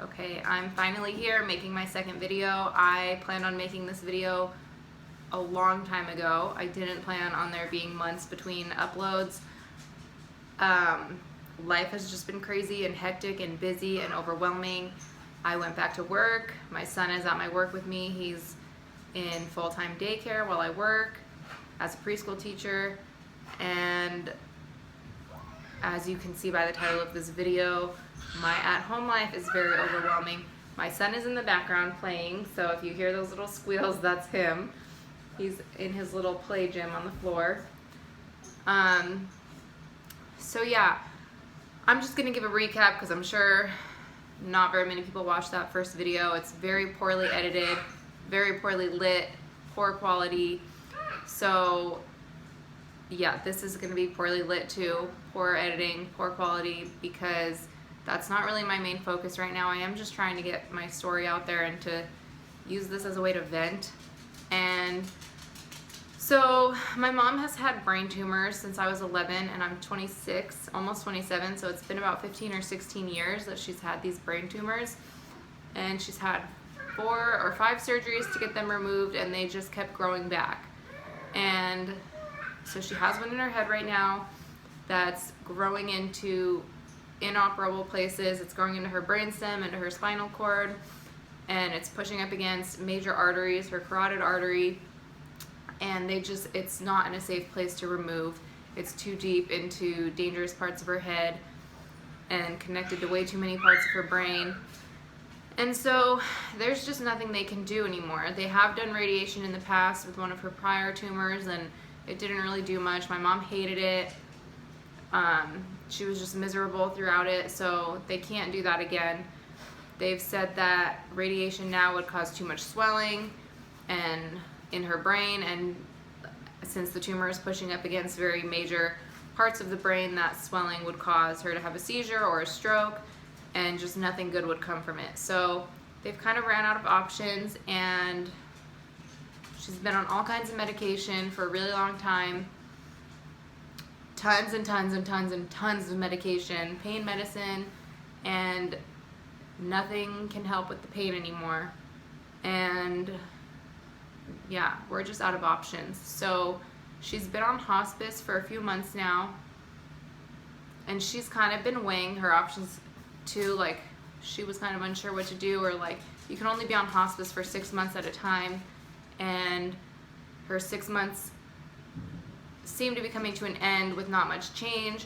Okay, I'm finally here making my second video. I planned on making this video a long time ago. I didn't plan on there being months between uploads. Life has just been crazy and hectic and busy and overwhelming. I went back to work. My son is at my work with me. He's in full-time daycare while I work as a preschool teacher. And as you can see by the title of this video, my at-home life is very overwhelming. My son is in the background playing, so if you hear those little squeals, that's him. He's in his little play gym on the floor. So yeah, I'm just gonna give a recap because I'm sure not very many people watched that first video. It's very poorly edited, very poorly lit, poor quality. So yeah, this is gonna be poorly lit too, poor editing, poor quality, because that's not really my main focus right now. I am just trying to get my story out there and to use this as a way to vent. And so my mom has had brain tumors since I was 11 and I'm 26, almost 27, so it's been about 15 or 16 years that she's had these brain tumors. And she's had 4 or 5 surgeries to get them removed, and they just kept growing back. And so she has one in her head right now that's growing into inoperable places. It's growing into her brainstem, into her spinal cord, and it's pushing up against major arteries, her carotid artery, and it's not in a safe place to remove. It's too deep into dangerous parts of her head and connected to way too many parts of her brain. And so there's just nothing they can do anymore. They have done radiation in the past with one of her prior tumors, and it didn't really do much. My mom hated it. She was just miserable throughout it, so they can't do that again. They've said that radiation now would cause too much swelling and in her brain, and since the tumor is pushing up against very major parts of the brain, that swelling would cause her to have a seizure or a stroke, and just nothing good would come from it. So they've kind of ran out of options, and she's been on all kinds of medication for a really long time. Tons and tons and tons and tons of medication, pain medicine, and nothing can help with the pain anymore. And yeah, we're just out of options. So she's been on hospice for a few months now, and she's kind of been weighing her options too. Like, she was kind of unsure what to do, or like, you can only be on hospice for 6 months at a time, and her 6 months seem to be coming to an end with not much change.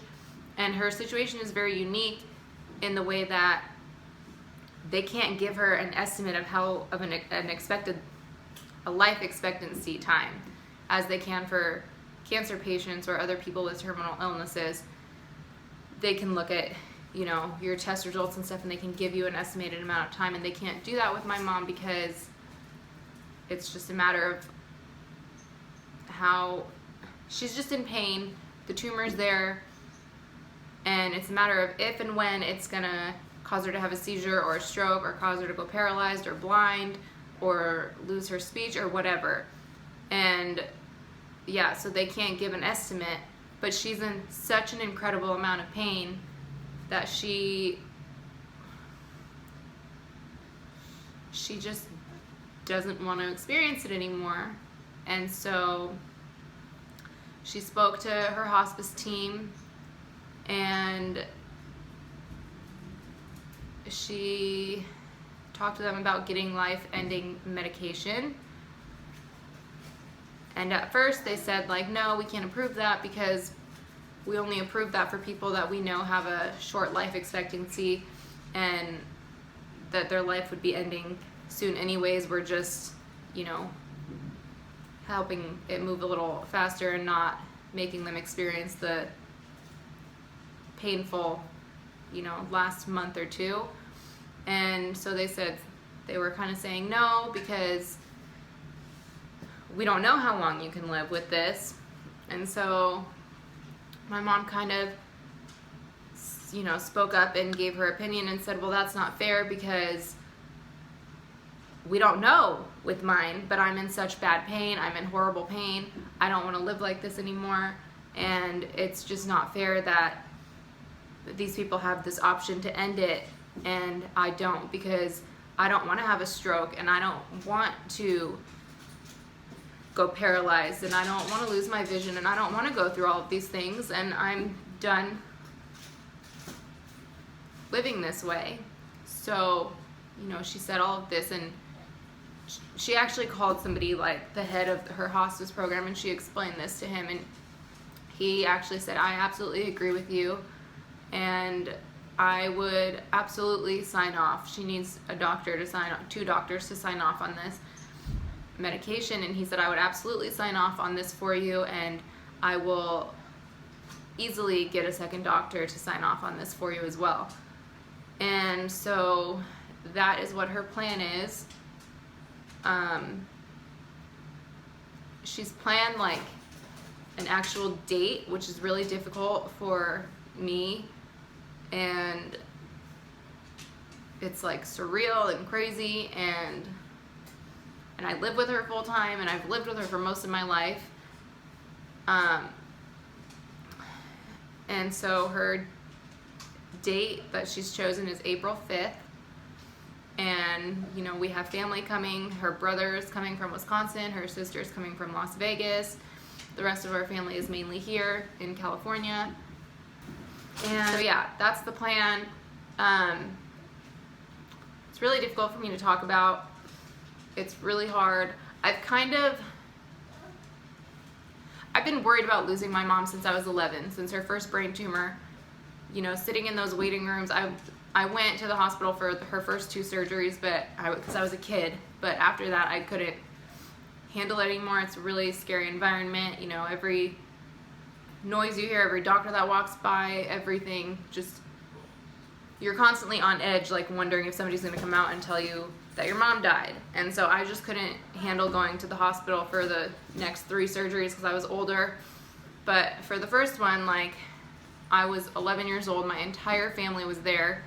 And her situation is very unique in the way that they can't give her an estimate of how of a life expectancy time as they can for cancer patients or other people with terminal illnesses. They can look at, you know, your test results and stuff, and they can give you an estimated amount of time, and they can't do that with my mom because it's just a matter of how she's just in pain. The tumor's there, and it's a matter of if and when it's gonna cause her to have a seizure or a stroke, or cause her to go paralyzed or blind or lose her speech or whatever. And yeah, so they can't give an estimate, but she's in such an incredible amount of pain that she just doesn't want to experience it anymore. And so she spoke to her hospice team, and she talked to them about getting life-ending medication. And at first they said, like, no, we can't approve that because we only approve that for people that we know have a short life expectancy and that their life would be ending soon anyways. We're just, you know, helping it move a little faster and not making them experience the painful, you know, last month or two. And so they said, they were kind of saying no because we don't know how long you can live with this. And so my mom kind of, you know, spoke up and gave her opinion and said, well, that's not fair because we don't know with mine, but I'm in such bad pain. I'm in horrible pain. I don't want to live like this anymore. And it's just not fair that these people have this option to end it and I don't, because I don't want to have a stroke, and I don't want to go paralyzed, and I don't want to lose my vision, and I don't want to go through all of these things, and I'm done living this way. So, you know, she said all of this, and she actually called somebody, like the head of her hospice program, and she explained this to him, and he actually said, I absolutely agree with you, and I would absolutely sign off. She needs a doctor to sign off, 2 doctors to sign off on this medication. And he said, I would absolutely sign off on this for you, and I will easily get a second doctor to sign off on this for you as well. And so that is what her plan is. She's planned like an actual date, which is really difficult for me, and it's like surreal and crazy, and I live with her full time, and I've lived with her for most of my life. And so her date that she's chosen is April 5th. And, you know, we have family coming. Her brother's coming from Wisconsin. Her sister's coming from Las Vegas. The rest of our family is mainly here in California. And so, yeah, that's the plan. It's really difficult for me to talk about. It's really hard. I've been worried about losing my mom since I was 11, since her first brain tumor. You know, sitting in those waiting rooms, I went to the hospital for her first 2 surgeries, because I was a kid. But after that, I couldn't handle it anymore. It's a really scary environment. You know, every noise you hear, every doctor that walks by, everything, just, you're constantly on edge, like wondering if somebody's going to come out and tell you that your mom died. And so I just couldn't handle going to the hospital for the next 3 surgeries because I was older. But for the first one, like, I was 11 years old. My entire family was there.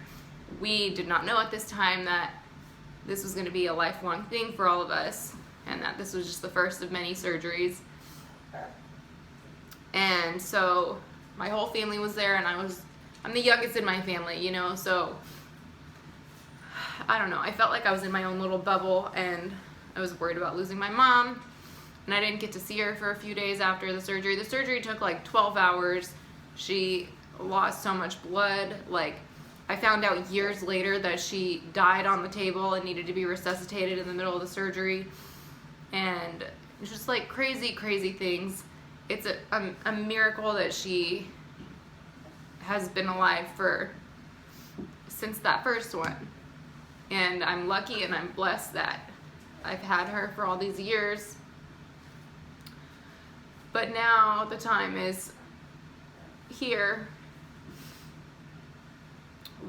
We did not know at this time that this was going to be a lifelong thing for all of us, and that this was just the first of many surgeries. And so my whole family was there, and I'm the youngest in my family, you know, so I don't know. I felt like I was in my own little bubble, and I was worried about losing my mom, and I didn't get to see her for a few days after the surgery. The surgery took like 12 hours. She lost so much blood. Like, I found out years later that she died on the table and needed to be resuscitated in the middle of the surgery. And it's just like crazy, crazy things. It's a miracle that she has been alive since that first one. And I'm lucky and I'm blessed that I've had her for all these years. But now the time is here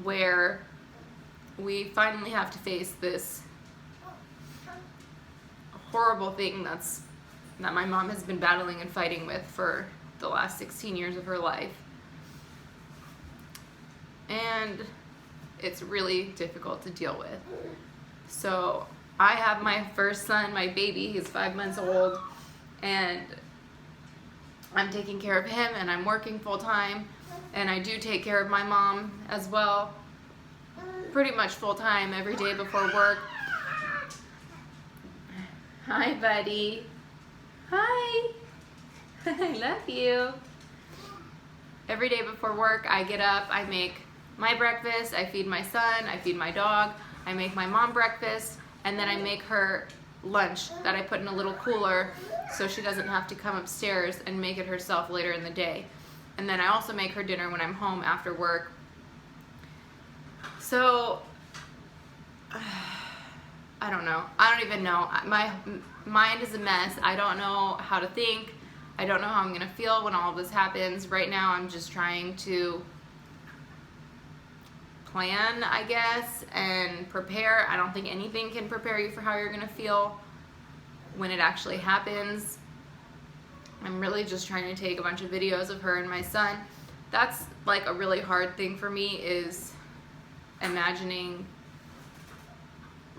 where we finally have to face this horrible thing that my mom has been battling and fighting with for the last 16 years of her life. And it's really difficult to deal with. So I have my first son, my baby. He's 5 months old, and I'm taking care of him, and I'm working full time, and I do take care of my mom as well, pretty much full time every day before work. Hi, buddy. Hi. I love you. Every day before work, I get up, I make my breakfast, I feed my son, I feed my dog, I make my mom breakfast, and then I make her lunch that I put in a little cooler so she doesn't have to come upstairs and make it herself later in the day. And then I also make her dinner when I'm home after work. So, I don't know. I don't even know. My mind is a mess. I don't know how to think. I don't know how I'm going to feel when all of this happens. Right now, I'm just trying to plan, I guess, and prepare. I don't think anything can prepare you for how you're going to feel when it actually happens. I'm really just trying to take a bunch of videos of her and my son. That's like a really hard thing for me, is imagining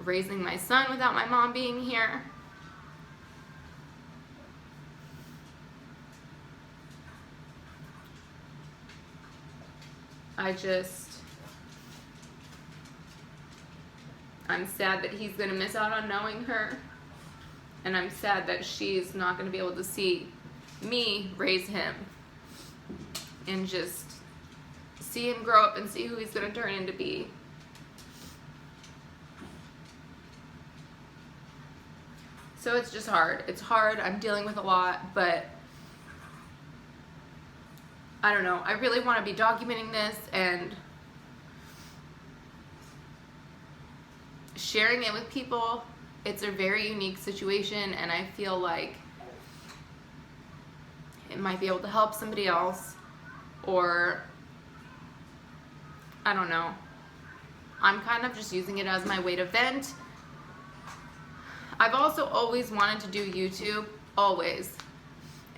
raising my son without my mom being here. I'm sad that he's going to miss out on knowing her. And I'm sad that she's not going to be able to see me raise him and just see him grow up and see who he's going to turn into be. So it's just hard. It's hard. I'm dealing with a lot, but I don't know. I really want to be documenting this and sharing it with people. It's a very unique situation, and I feel like it might be able to help somebody else, or I don't know. I'm kind of just using it as my way to vent. I've also always wanted to do YouTube, always.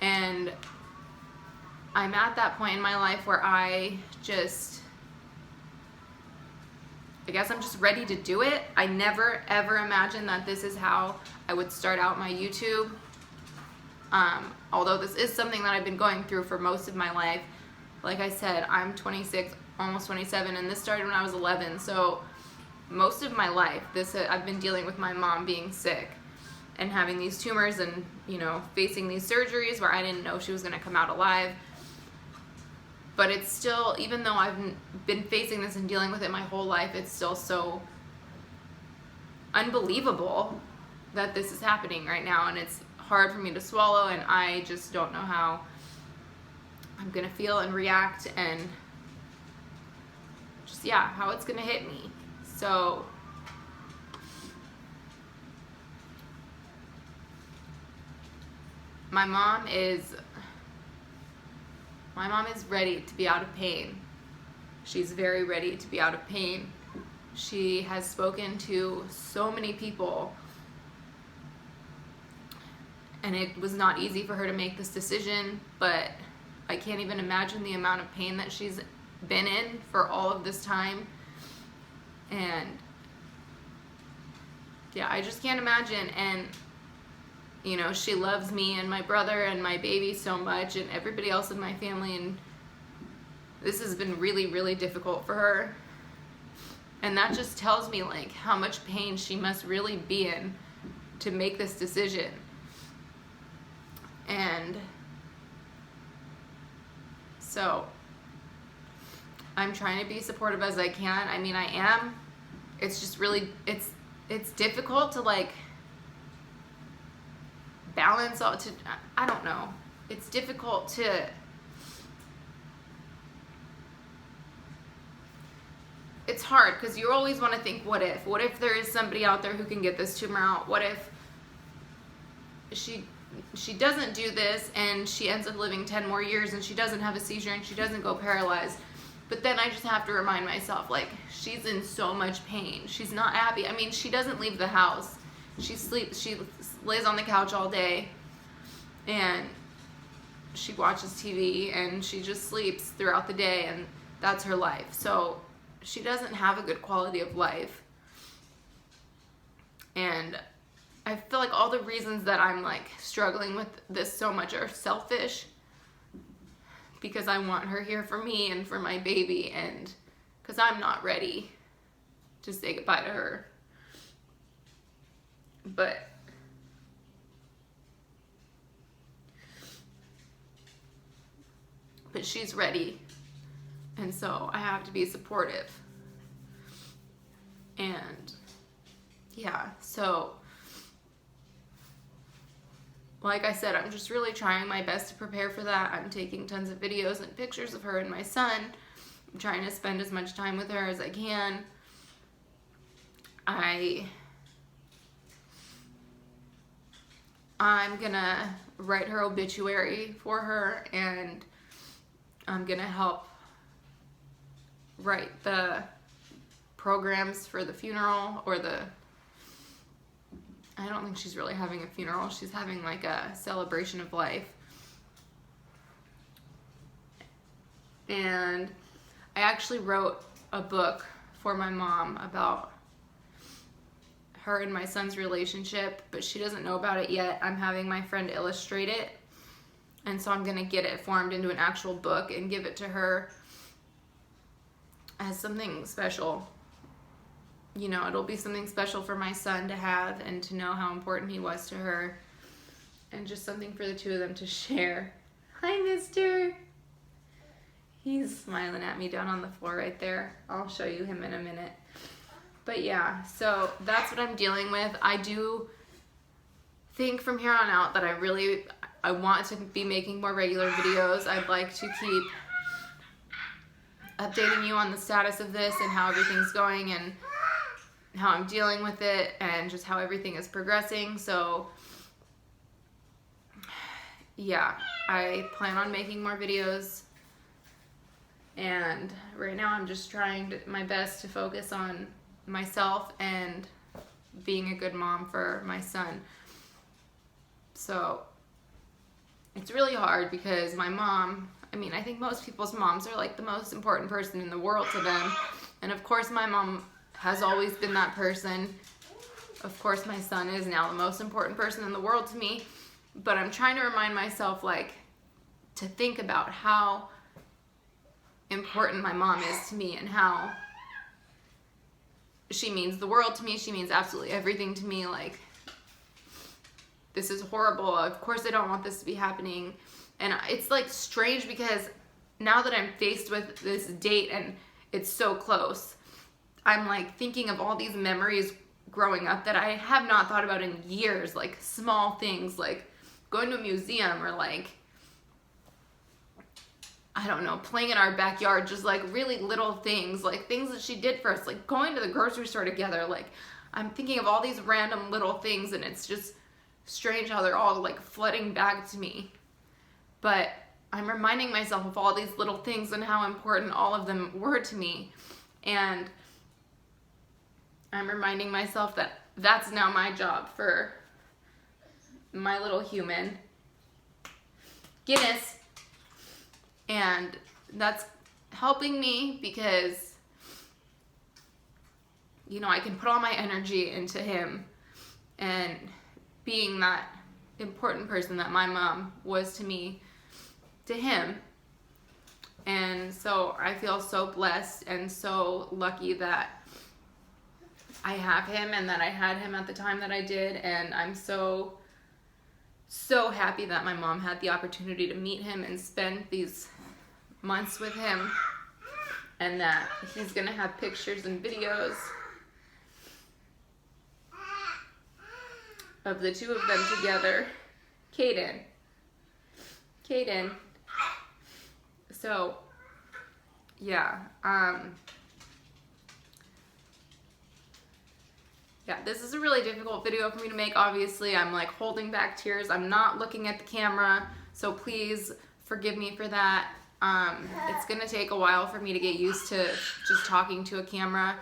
And I'm at that point in my life where I guess I'm just ready to do it. I never ever imagined that this is how I would start out my YouTube. Although this is something that I've been going through for most of my life. Like I said, I'm 26, almost 27, and this started when I was 11. So most of my life, I've been dealing with my mom being sick and having these tumors and, you know, facing these surgeries where I didn't know she was going to come out alive. But it's still, even though I've been facing this and dealing with it my whole life, it's still so unbelievable that this is happening right now, and it's hard for me to swallow, and I just don't know how I'm gonna feel and react, and just, yeah, how it's gonna hit me. So my mom is ready to be out of pain. She's very ready to be out of pain. She has spoken to so many people, and it was not easy for her to make this decision, but I can't even imagine the amount of pain that she's been in for all of this time. And yeah, I just can't imagine. And you know, she loves me and my brother and my baby so much, and everybody else in my family, and this has been really, really difficult for her. And that just tells me, like, how much pain she must really be in to make this decision. And so I'm trying to be supportive as I can. I mean, I am. It's just really, it's difficult to, like, balance all to, I don't know. It's difficult to, it's hard because you always want to think, what if there is somebody out there who can get this tumor out? What if she doesn't do this and she ends up living 10 more years and she doesn't have a seizure and she doesn't go paralyzed? But then I just have to remind myself, like, she's in so much pain. She's not happy. I mean, she doesn't leave the house. She lays on the couch all day, and she watches TV, and she just sleeps throughout the day, and that's her life. So she doesn't have a good quality of life. And I feel like all the reasons that I'm, like, struggling with this so much are selfish, because I want her here for me and for my baby, and because I'm not ready to say goodbye to her. But she's ready, and so I have to be supportive. And yeah, so like I said, I'm just really trying my best to prepare for that. I'm taking tons of videos and pictures of her and my son. I'm trying to spend as much time with her as I can. I'm gonna write her obituary for her, and I'm gonna help write the programs for the funeral, or I don't think she's really having a funeral. She's having, like, a celebration of life. And I actually wrote a book for my mom about her and my son's relationship, but she doesn't know about it yet. I'm having my friend illustrate it, and so I'm gonna get it formed into an actual book and give it to her as something special. you know, it'll be something special for my son to have and to know how important he was to her, and just something for the two of them to share. Hi, mister. He's smiling at me down on the floor right there. I'll show you him in a minute. But yeah, so that's what I'm dealing with. I do think from here on out that I want to be making more regular videos. I'd like to keep updating you on the status of this and how everything's going and how I'm dealing with it and just how everything is progressing. So yeah, I plan on making more videos, and right now I'm just trying my best to focus on myself and being a good mom for my son. So it's really hard because my mom, I mean, I think most people's moms are like the most important person in the world to them. And of course my mom has always been that person. Of course my son is now the most important person in the world to me. But I'm trying to remind myself, like, to think about how important my mom is to me and how she means the world to me. She means absolutely everything to me. Like, this is horrible. Of course I don't want this to be happening. And it's like strange because now that I'm faced with this date and it's so close, I'm like thinking of all these memories growing up that I have not thought about in years. Like small things like going to a museum or like, I don't know, playing in our backyard, just like really little things, like things that she did for us, like going to the grocery store together. Like I'm thinking of all these random little things, and it's just strange how they're all like flooding back to me. But I'm reminding myself of all these little things and how important all of them were to me. And I'm reminding myself that that's now my job for my little human, Guinness. And that's helping me because, you know, I can put all my energy into him and being that important person that my mom was to me, to him. And so I feel so blessed and so lucky that I have him and that I had him at the time that I did. And I'm so happy that my mom had the opportunity to meet him and spend these months with him, and that he's gonna have pictures and videos of the two of them together. Caden. So yeah, this is a really difficult video for me to make. Obviously, I'm like holding back tears. I'm not looking at the camera, so please forgive me for that. It's gonna take a while for me to get used to just talking to a camera.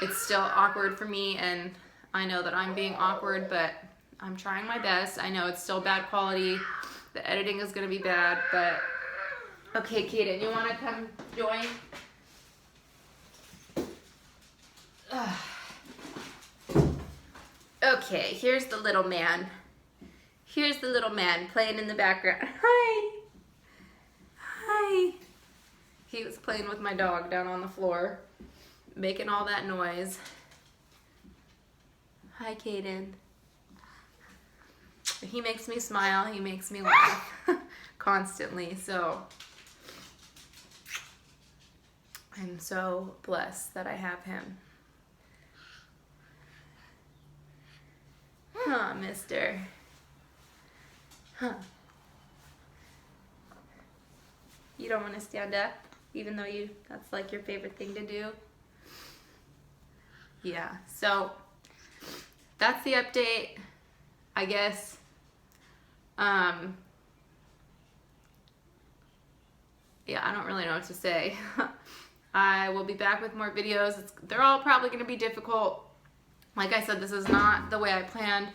It's still awkward for me, and I know that I'm being awkward, but I'm trying my best. I know it's still bad quality. The editing is gonna be bad, but okay, Kaden, you wanna come join? Okay, here's the little man. Here's the little man playing in the background. Hi. Hi. He was playing with my dog down on the floor, making all that noise. Hi, Caden. He makes me smile. He makes me laugh constantly. So I'm so blessed that I have him. Huh, mister. Huh. You don't want to stand up, even though that's like your favorite thing to do? Yeah, so that's the update, I guess. Yeah, I don't really know what to say. I will be back with more videos. They're all probably going to be difficult. Like I said, this is not the way I planned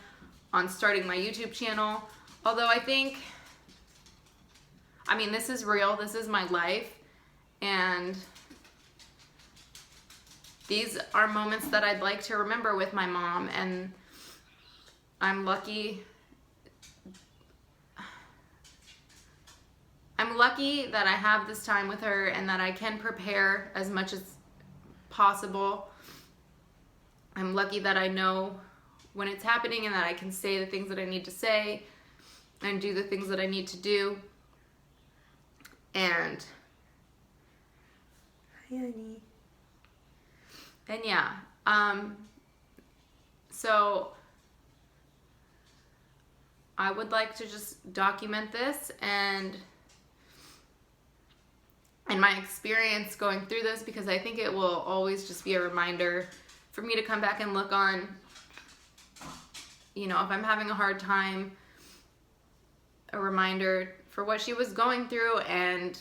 on starting my YouTube channel. Although I think, I mean, this is real. This is my life. And these are moments that I'd like to remember with my mom. And I'm lucky. I'm lucky that I have this time with her and that I can prepare as much as possible I'm lucky that I know when it's happening and that I can say the things that I need to say and do the things that I need to do. And hi, honey. And yeah, so I would like to just document this and my experience going through this, because I think it will always just be a reminder for me to come back and look on, you know, if I'm having a hard time, a reminder for what she was going through, and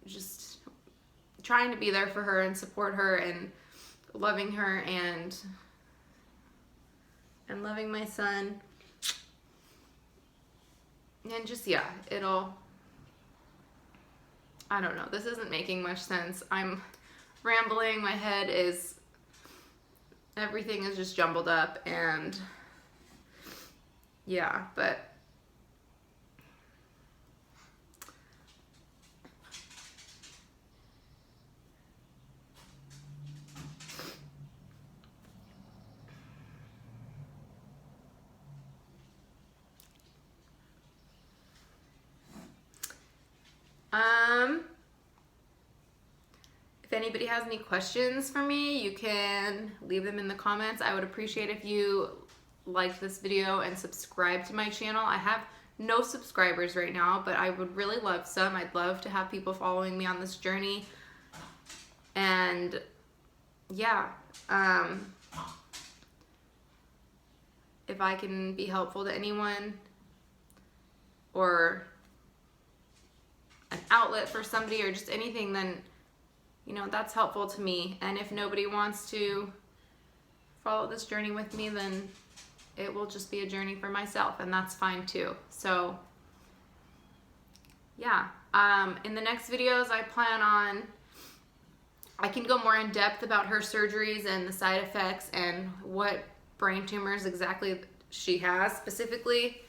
just trying to be there for her and support her and loving her and loving my son. And just, yeah, it'll, I don't know, this isn't making much sense. I'm rambling, my head is, everything is just jumbled up, and yeah, but if anybody has any questions for me, you can leave them in the comments. I would appreciate if you liked this video and subscribe to my channel. I have no subscribers right now, but I would really love some. I'd love to have people following me on this journey. And yeah, if I can be helpful to anyone, or an outlet for somebody, or just anything, then, you know, that's helpful to me. And if nobody wants to follow this journey with me, then it will just be a journey for myself, and that's fine too. So yeah, in the next videos I plan on, I can go more in depth about her surgeries and the side effects and what brain tumors exactly she has specifically.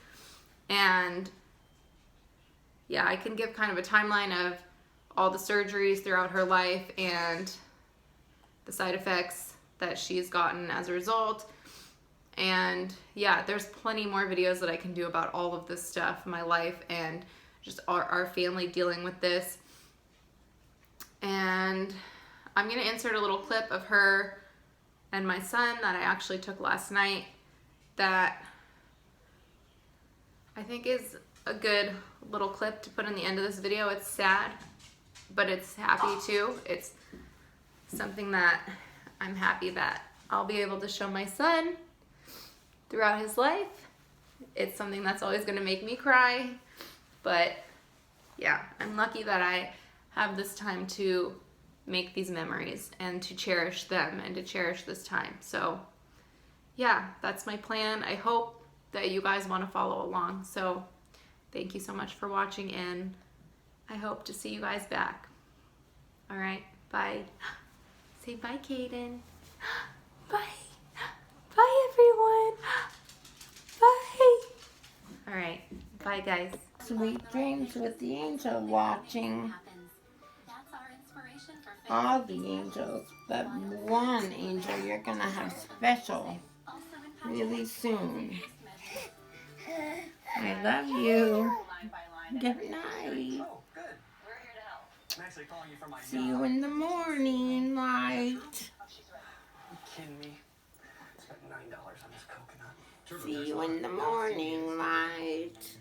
And yeah, I can give kind of a timeline of all the surgeries throughout her life and the side effects that she's gotten as a result. And yeah, there's plenty more videos that I can do about all of this stuff, my life, and just our family dealing with this. And I'm gonna insert a little clip of her and my son that I actually took last night that I think is a good little clip to put in the end of this video. It's sad, but it's happy too. It's something that I'm happy that I'll be able to show my son throughout his life. It's something that's always gonna make me cry, but yeah, I'm lucky that I have this time to make these memories and to cherish them and to cherish this time. So yeah, that's my plan. I hope that you guys want to follow along. So thank you so much for watching, and I hope to see you guys back. All right, bye. Say bye, Kaden. Bye. Bye, everyone. Bye. All right, bye, guys. Sweet dreams with the angel watching. All the angels, but one angel you're gonna have special really soon. I love you. Good night. See you in the morning light. Kidding me? I spent $9 on this coconut. See you in the morning light.